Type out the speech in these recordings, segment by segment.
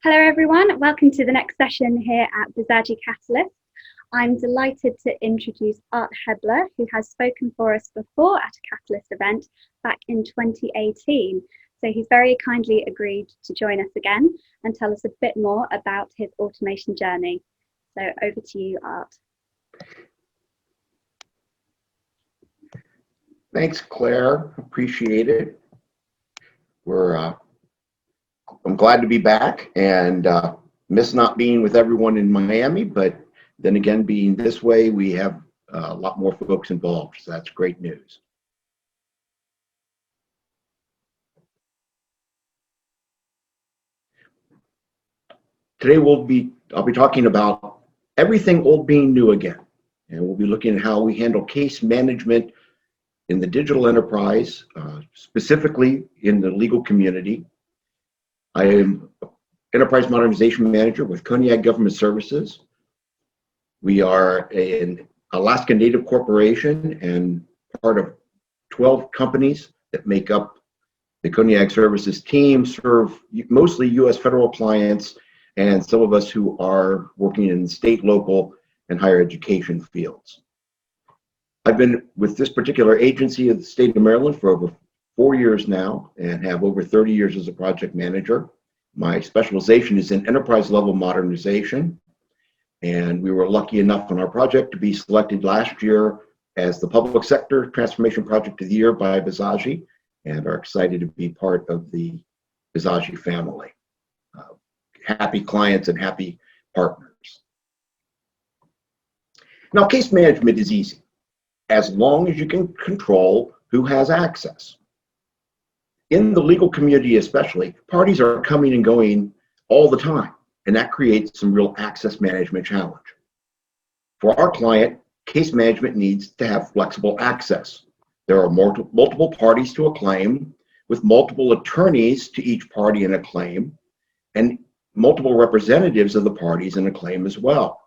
Hello everyone, welcome to the next session here at Bizagi Catalyst. I'm delighted to introduce Art Hebbler, who has spoken for us before at a Catalyst event back in 2018. So he's very kindly agreed to join us again and tell us a bit more about his automation journey. So over to you, Art. Thanks, Claire. Appreciate it. I'm glad to be back and miss not being with everyone in Miami, but then again, being this way, we have a lot more folks involved, so that's great news. Today I'll be talking about everything old being new again, and we'll be looking at how we handle case management in the digital enterprise, specifically in the legal community. I am Enterprise Modernization Manager with Koniag Government Services. We are an Alaska Native corporation and part of 12 companies that make up the Koniag Services team, serve mostly U.S. federal clients and some of us who are working in state, local, and higher education fields. I've been with this particular agency of the state of Maryland for over 4 years now and have over 30 years as a project manager. My specialization is in enterprise level modernization, and we were lucky enough on our project to be selected last year as the Public Sector Transformation Project of the Year by Bizagi, and are excited to be part of the Bizagi family. Happy clients and happy partners. Now, case management is easy, as long as you can control who has access. In the legal community especially, parties are coming and going all the time, and that creates some real access management challenge. For our client, case management needs to have flexible access. There are multiple parties to a claim, with multiple attorneys to each party in a claim, and multiple representatives of the parties in a claim as well.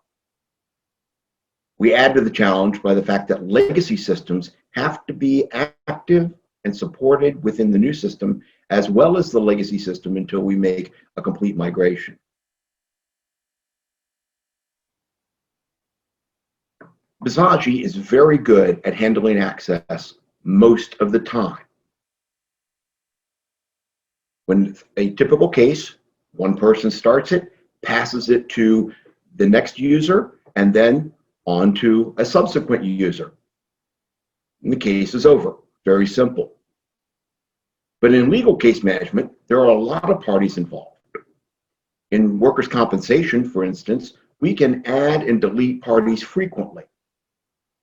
We add to the challenge by the fact that legacy systems have to be active and supported within the new system, as well as the legacy system, until we make a complete migration. Bizagi is very good at handling access most of the time. When a typical case, one person starts it, passes it to the next user, and then on to a subsequent user. And the case is over. Very simple. But in legal case management, there are a lot of parties involved. In workers' compensation, for instance, we can add and delete parties frequently.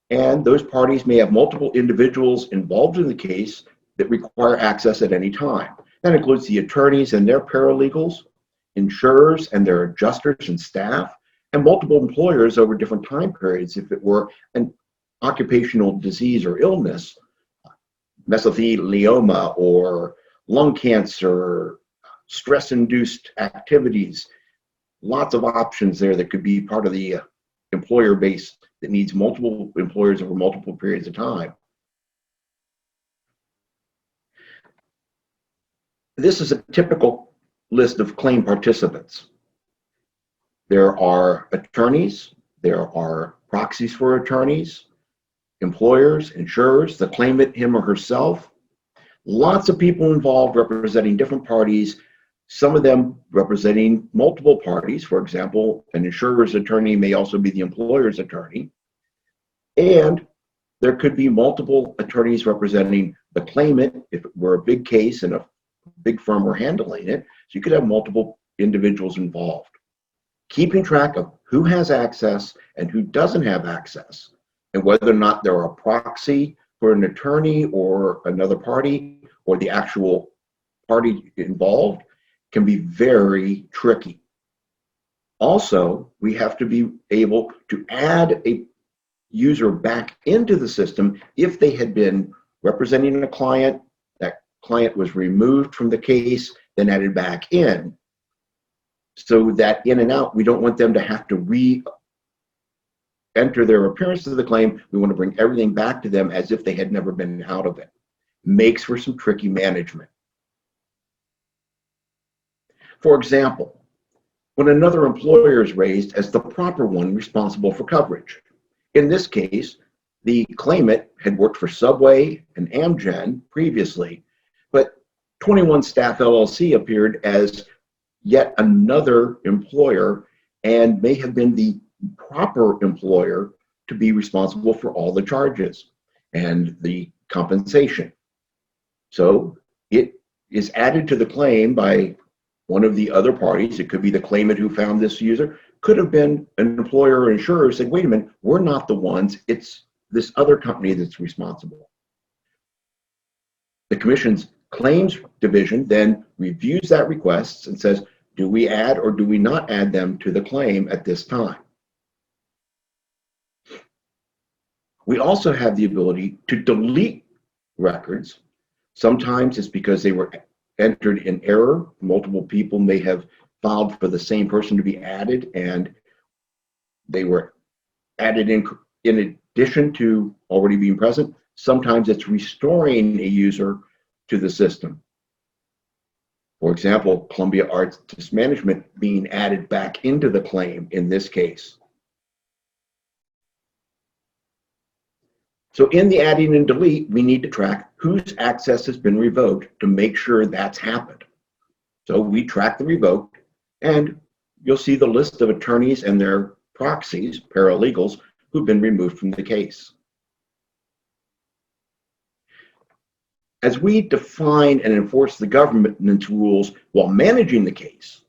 And those parties may have multiple individuals involved in the case that require access at any time. That includes the attorneys and their paralegals, insurers and their adjusters and staff, and multiple employers over different time periods if it were an occupational disease or illness, mesothelioma or lung cancer, stress-induced activities. Lots of options there that could be part of the employer base that needs multiple employers over multiple periods of time. This is a typical list of claim participants. There are attorneys, there are proxies for attorneys, employers, insurers, the claimant, him or herself. Lots of people involved representing different parties, some of them representing multiple parties. For example, an insurer's attorney may also be the employer's attorney. And there could be multiple attorneys representing the claimant if it were a big case and a big firm were handling it. So you could have multiple individuals involved. Keeping track of who has access and who doesn't have access, and whether or not they're a proxy for an attorney or another party or the actual party involved, can be very tricky. Also, we have to be able to add a user back into the system if they had been representing a client, that client was removed from the case, then added back in. So that in and out, we don't want them to have to enter their appearance to the claim. We want to bring everything back to them as if they had never been out of it. Makes for some tricky management. For example, when another employer is raised as the proper one responsible for coverage. In this case, the claimant had worked for Subway and Amgen previously, but 21 Staff LLC appeared as yet another employer and may have been the proper employer to be responsible for all the charges and the compensation. So it is added to the claim by one of the other parties. It could be the claimant who found this user, could have been an employer or insurer who said, wait a minute, we're not the ones, it's this other company that's responsible. The Commission's claims division then reviews that request and says, do we add or do we not add them to the claim at this time? We also have the ability to delete records. Sometimes it's because they were entered in error. Multiple people may have filed for the same person to be added, and they were added in addition to already being present. Sometimes it's restoring a user to the system. For example, Columbia Arts Management being added back into the claim in this case. So in the adding and delete, we need to track whose access has been revoked to make sure that's happened. So we track the revoked, and you'll see the list of attorneys and their proxies, paralegals, who've been removed from the case. As we define and enforce the government's rules while managing the case,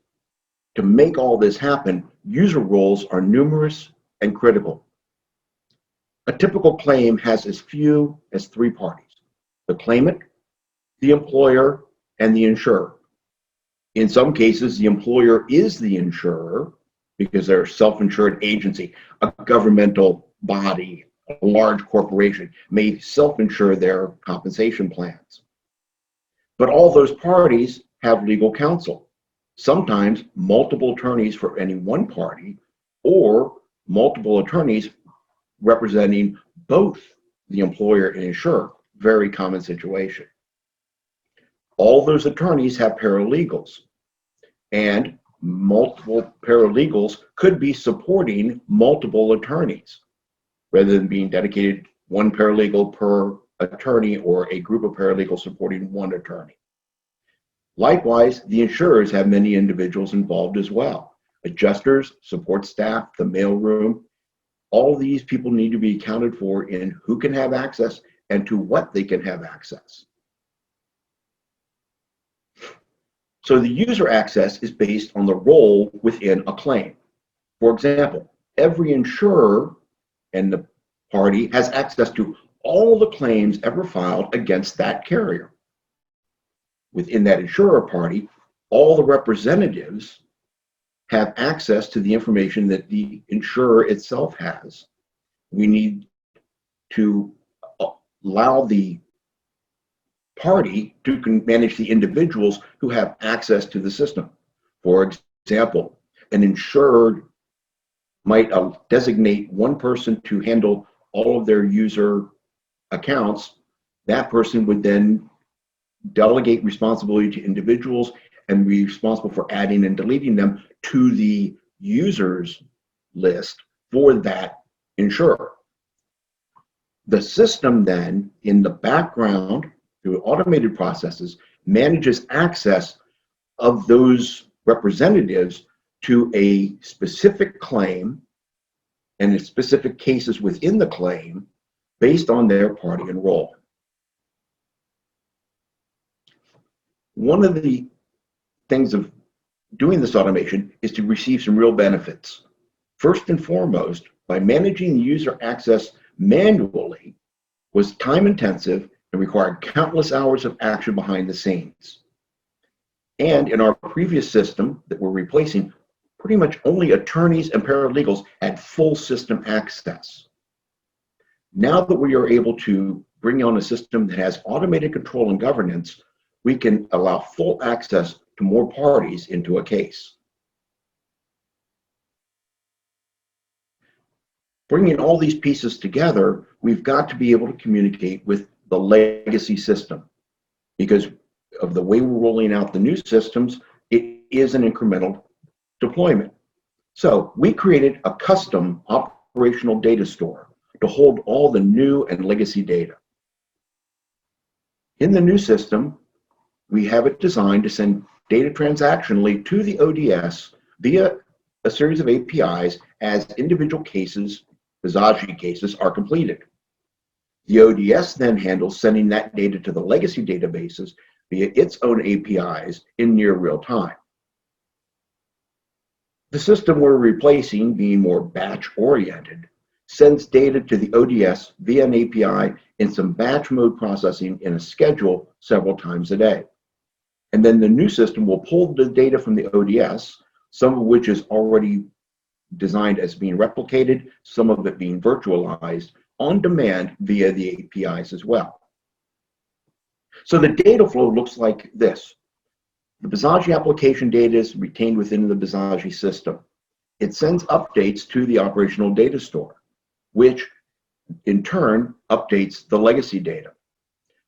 to make all this happen, user roles are numerous and critical. A typical claim has as few as 3 parties: the claimant, the employer, and the insurer. In some cases, the employer is the insurer because they're a self-insured agency. A governmental body, a large corporation may self-insure their compensation plans. But all those parties have legal counsel, sometimes multiple attorneys for any one party, or multiple attorneys representing both the employer and insurer. Very common situation. All those attorneys have paralegals, and multiple paralegals could be supporting multiple attorneys rather than being dedicated one paralegal per attorney or a group of paralegals supporting one attorney. Likewise, the insurers have many individuals involved as well: adjusters, support staff, the mailroom. All these people need to be accounted for in who can have access and to what they can have access. So the user access is based on the role within a claim. For example, every insurer and the party has access to all the claims ever filed against that carrier. Within that insurer party, all the representatives have access to the information that the insurer itself has. We need to allow the party to manage the individuals who have access to the system. For example, an insured might designate one person to handle all of their user accounts. That person would then delegate responsibility to individuals and be responsible for adding and deleting them to the users list for that insurer. The system then, in the background, through automated processes, manages access of those representatives to a specific claim and in specific cases within the claim based on their party and role. One of the things of doing this automation is to receive some real benefits. First and foremost, by managing the user access manually was time intensive and required countless hours of action behind the scenes. And in our previous system that we're replacing, pretty much only attorneys and paralegals had full system access. Now that we are able to bring on a system that has automated control and governance, we can allow full access to more parties into a case. Bringing all these pieces together, we've got to be able to communicate with the legacy system. Because of the way we're rolling out the new systems, it is an incremental deployment. So we created a custom operational data store to hold all the new and legacy data. In the new system, we have it designed to send data transactionally to the ODS via a series of APIs as individual cases, Bizagi cases, are completed. The ODS then handles sending that data to the legacy databases via its own APIs in near real time. The system we're replacing, being more batch-oriented, sends data to the ODS via an API in some batch mode processing in a schedule several times a day. And then the new system will pull the data from the ODS, some of which is already designed as being replicated, some of it being virtualized on demand via the APIs as well. So the data flow looks like this. The Bizagi application data is retained within the Bizagi system. It sends updates to the operational data store, which in turn updates the legacy data.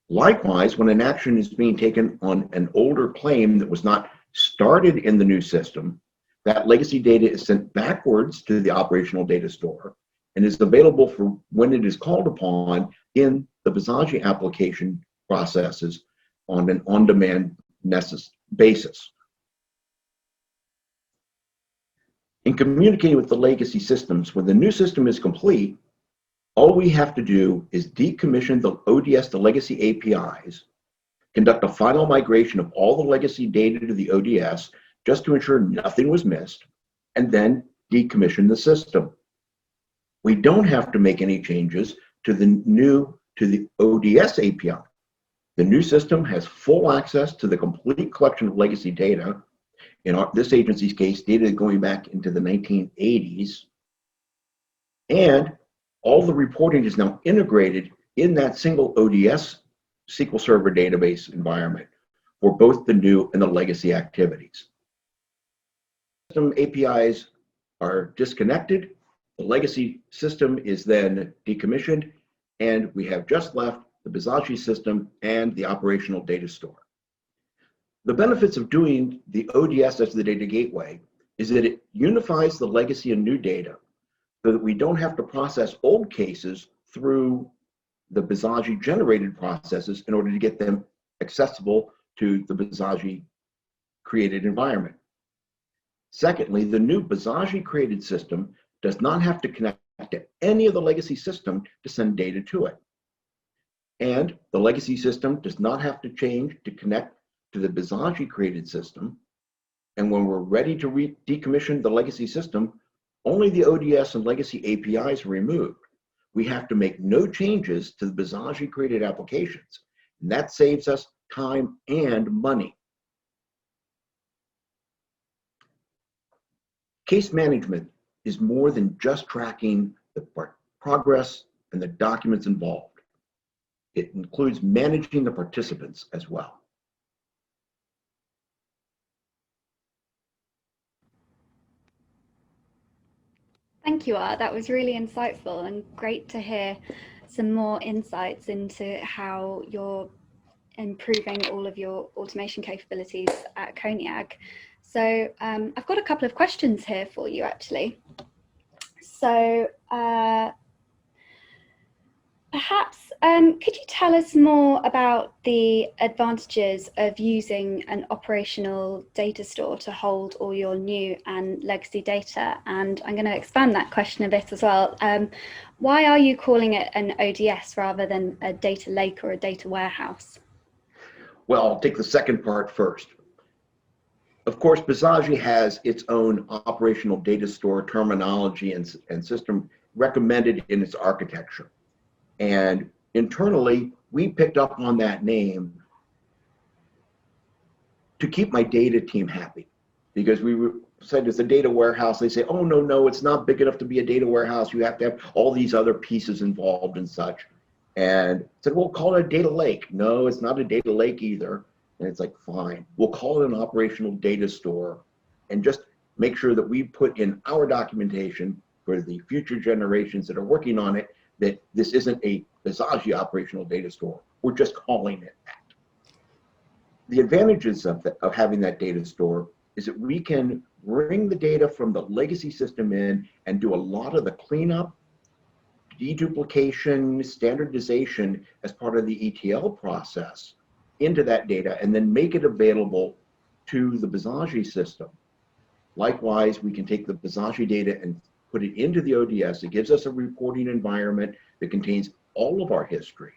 Likewise, when an action is being taken on an older claim that was not started in the new system, that legacy data is sent backwards to the operational data store and is available for when it is called upon in the Bizagi application processes on an on-demand basis. In communicating with the legacy systems, when the new system is complete, all we have to do is decommission the ODS, the legacy APIs, conduct a final migration of all the legacy data to the ODS just to ensure nothing was missed, and then decommission the system. We don't have to make any changes to the ODS API. The new system has full access to the complete collection of legacy data. In this agency's case, data going back into the 1980s, and all the reporting is now integrated in that single ODS SQL Server database environment for both the new and the legacy activities. System APIs are disconnected, the legacy system is then decommissioned, and we have just left the Bizagi system and the operational data store. The benefits of doing the ODS as the data gateway is that it unifies the legacy and new data so that we don't have to process old cases through the Bizagi generated processes in order to get them accessible to the Bizagi created environment. Secondly, the new Bizagi created system does not have to connect to any of the legacy system to send data to it. And the legacy system does not have to change to connect to the Bizagi created system. And when we're ready to decommission the legacy system, only the ODS and legacy APIs are removed. We have to make no changes to the Bizagi created applications. And that saves us time and money. Case management is more than just tracking the progress and the documents involved. It includes managing the participants as well. Thank you, Art. That was really insightful and great to hear some more insights into how you're improving all of your automation capabilities at Koniag. So I've got a couple of questions here for you, actually. So perhaps could you tell us more about the advantages of using an operational data store to hold all your new and legacy data? And I'm going to expand that question a bit as well. Why are you calling it an ODS rather than a data lake or a data warehouse? Well, I'll take the second part first. Of course, Bizagi has its own operational data store terminology and system recommended in its architecture. And internally, we picked up on that name to keep my data team happy, because we said it's a data warehouse. They say, oh, no, it's not big enough to be a data warehouse. You have to have all these other pieces involved and such. And said, well, call it a data lake. No, it's not a data lake either. And it's like, fine, we'll call it an operational data store and just make sure that we put in our documentation for the future generations that are working on it that this isn't a Bizagi operational data store. We're just calling it that. The advantages of having that data store is that we can bring the data from the legacy system in and do a lot of the cleanup, deduplication, standardization as part of the ETL process into that data, and then make it available to the Bizagi system. Likewise, we can take the Bizagi data and put it into the ODS. It gives us a reporting environment that contains all of our history.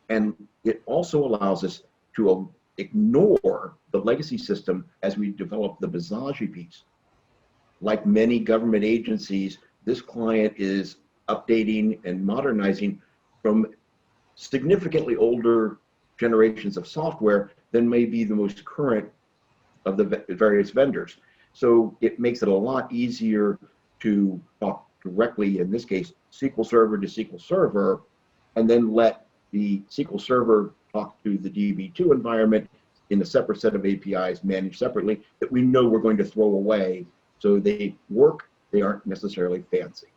And it also allows us to ignore the legacy system as we develop the Bizagi piece. Like many government agencies, this client is updating and modernizing from significantly older generations of software than may be the most current of the various vendors. So it makes it a lot easier to talk directly, in this case, SQL Server to SQL Server, and then let the SQL Server talk to the DB2 environment in a separate set of APIs managed separately that we know we're going to throw away. So they work, they aren't necessarily fancy.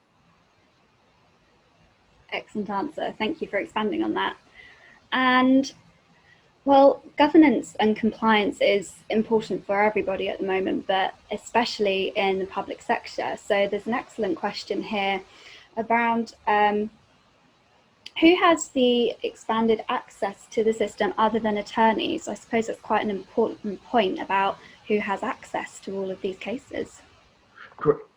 Excellent answer. Thank you for expanding on that. And well, governance and compliance is important for everybody at the moment, but especially in the public sector. So there's an excellent question here around who has the expanded access to the system other than attorneys? I suppose that's quite an important point about who has access to all of these cases.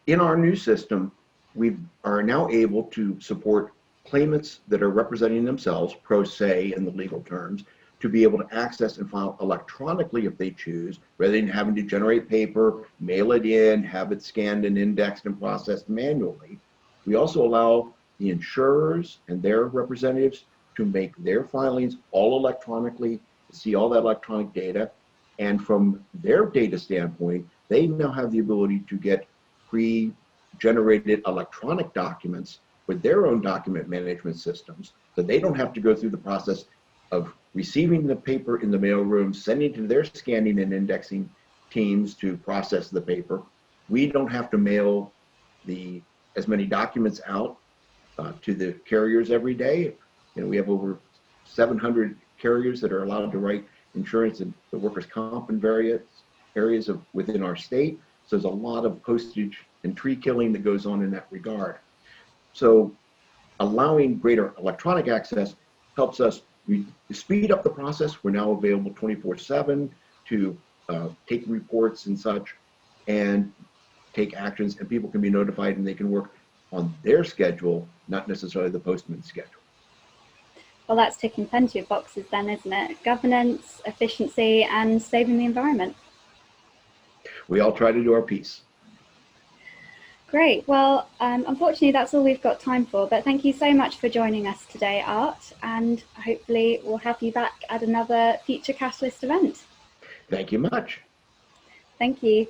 In our new system, we are now able to support claimants that are representing themselves, pro se in the legal terms, to be able to access and file electronically if they choose, rather than having to generate paper, mail it in, have it scanned and indexed and processed manually. We also allow the insurers and their representatives to make their filings all electronically, to see all that electronic data. And from their data standpoint, they now have the ability to get pre-generated electronic documents with their own document management systems, so they don't have to go through the process of receiving the paper in the mailroom, sending to their scanning and indexing teams to process the paper. We don't have to mail as many documents out to the carriers every day. You know, we have over 700 carriers that are allowed to write insurance and the workers' comp in various areas within our state. So there's a lot of postage and tree killing that goes on in that regard. So allowing greater electronic access helps us speed up the process. We're now available 24/7 to take reports and such and take actions, and people can be notified and they can work on their schedule, not necessarily the postman's schedule. Well, that's ticking plenty of boxes then, isn't it? Governance, efficiency, and saving the environment. We all try to do our piece. Great. Well, unfortunately, that's all we've got time for, but thank you so much for joining us today, Art, and hopefully we'll have you back at another future Catalyst event. Thank you much. Thank you.